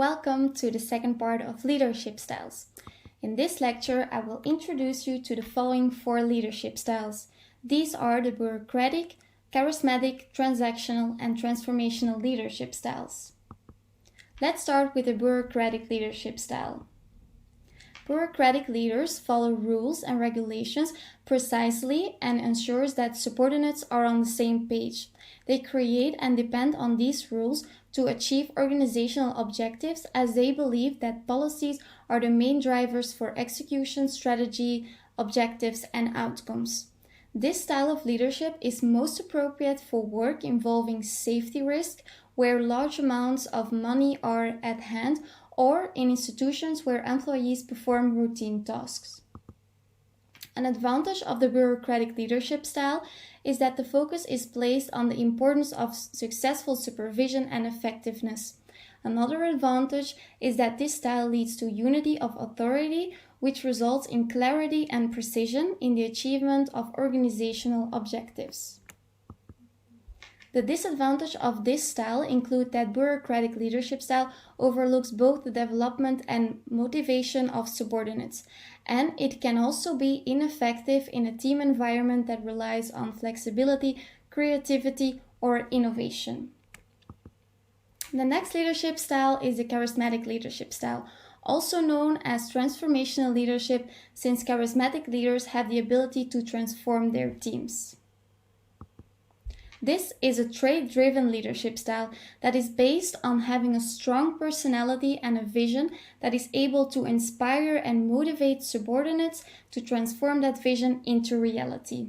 welcome to the second part of leadership styles. In this lecture, I will introduce you to the following 4 leadership styles. These are the bureaucratic, charismatic, transactional, and transformational leadership styles. Let's start with the bureaucratic leadership style. Bureaucratic leaders follow rules and regulations precisely and ensures that subordinates are on the same page. They create and depend on these rules to achieve organizational objectives, as they believe that policies are the main drivers for execution, strategy, objectives, and outcomes. This style of leadership is most appropriate for work involving safety risk, where large amounts of money are at hand, or in institutions where employees perform routine tasks. An advantage of the bureaucratic leadership style is that the focus is placed on the importance of successful supervision and effectiveness. Another advantage is that this style leads to unity of authority, which results in clarity and precision in the achievement of organizational objectives. The disadvantage of this style include that bureaucratic leadership style overlooks both the development and motivation of subordinates, and it can also be ineffective in a team environment that relies on flexibility, creativity, or innovation. The next leadership style is the charismatic leadership style, also known as transformational leadership, since charismatic leaders have the ability to transform their teams. This is a trait-driven leadership style that is based on having a strong personality and a vision that is able to inspire and motivate subordinates to transform that vision into reality.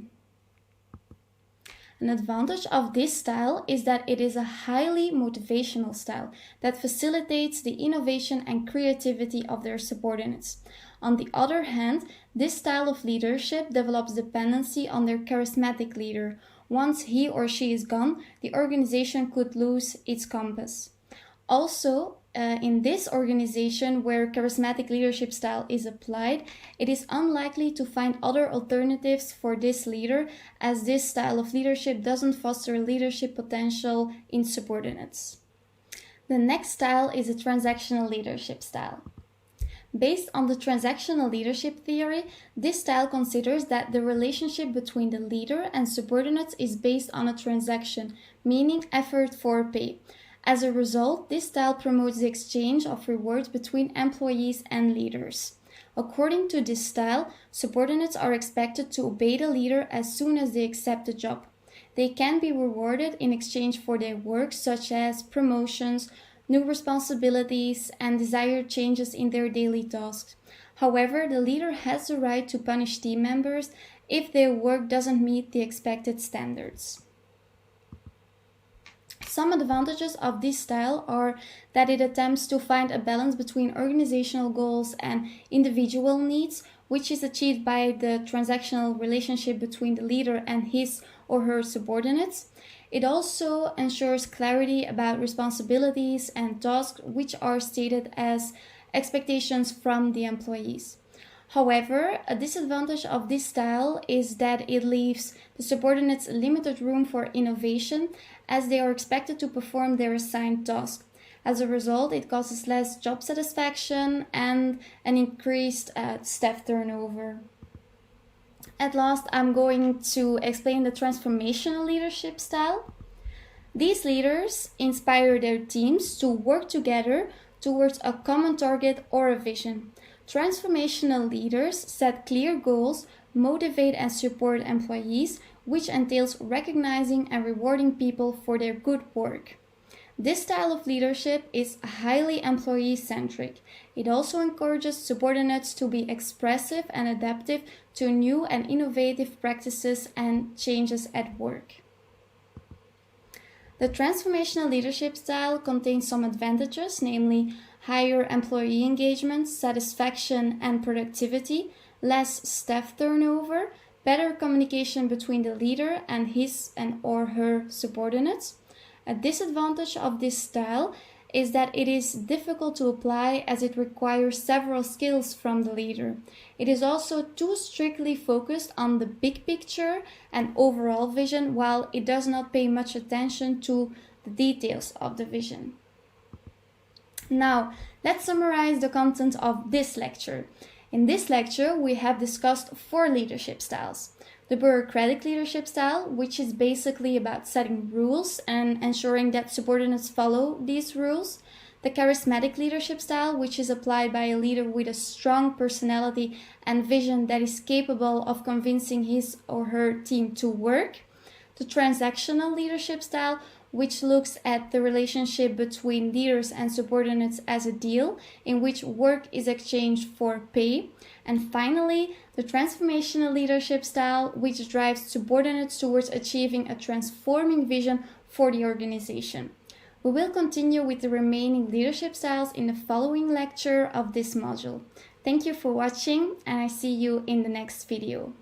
An advantage of this style is that it is a highly motivational style that facilitates the innovation and creativity of their subordinates. On the other hand, this style of leadership develops dependency on their charismatic leader. Once he or she is gone, the organization could lose its compass. Also, in this organization where charismatic leadership style is applied, it is unlikely to find other alternatives for this leader, as this style of leadership doesn't foster leadership potential in subordinates. The next style is a transactional leadership style. Based on the transactional leadership theory, this style considers that the relationship between the leader and subordinates is based on a transaction, meaning effort for pay. As a result, this style promotes the exchange of rewards between employees and leaders. According to this style, subordinates are expected to obey the leader as soon as they accept the job. They can be rewarded in exchange for their work, such as promotions, new responsibilities, and desired changes in their daily tasks. However, the leader has the right to punish team members if their work doesn't meet the expected standards. Some advantages of this style are that it attempts to find a balance between organizational goals and individual needs, which is achieved by the transactional relationship between the leader and his or her subordinates. It also ensures clarity about responsibilities and tasks, which are stated as expectations from the employees. However, a disadvantage of this style is that it leaves the subordinates limited room for innovation, as they are expected to perform their assigned task. As a result, it causes less job satisfaction and an increased staff turnover. At last, I'm going to explain the transformational leadership style. These leaders inspire their teams to work together towards a common target or a vision. Transformational leaders set clear goals, motivate and support employees, which entails recognizing and rewarding people for their good work. This style of leadership is highly employee-centric. It also encourages subordinates to be expressive and adaptive to new and innovative practices and changes at work. The transformational leadership style contains some advantages, namely higher employee engagement, satisfaction and productivity, less staff turnover, better communication between the leader and his and/or her subordinates. A disadvantage of this style is that it is difficult to apply, as it requires several skills from the leader. It is also too strictly focused on the big picture and overall vision, while it does not pay much attention to the details of the vision. Now, Let's summarize the content of this lecture. In this lecture, we have discussed 4 leadership styles. The bureaucratic leadership style, which is basically about setting rules and ensuring that subordinates follow these rules. The charismatic leadership style, which is applied by a leader with a strong personality and vision that is capable of convincing his or her team to work. The transactional leadership style, which looks at the relationship between leaders and subordinates as a deal in which work is exchanged for pay. And finally, the transformational leadership style, which drives subordinates towards achieving a transforming vision for the organization. We will continue with the remaining leadership styles in the following lecture of this module. Thank you for watching, and I see you in the next video.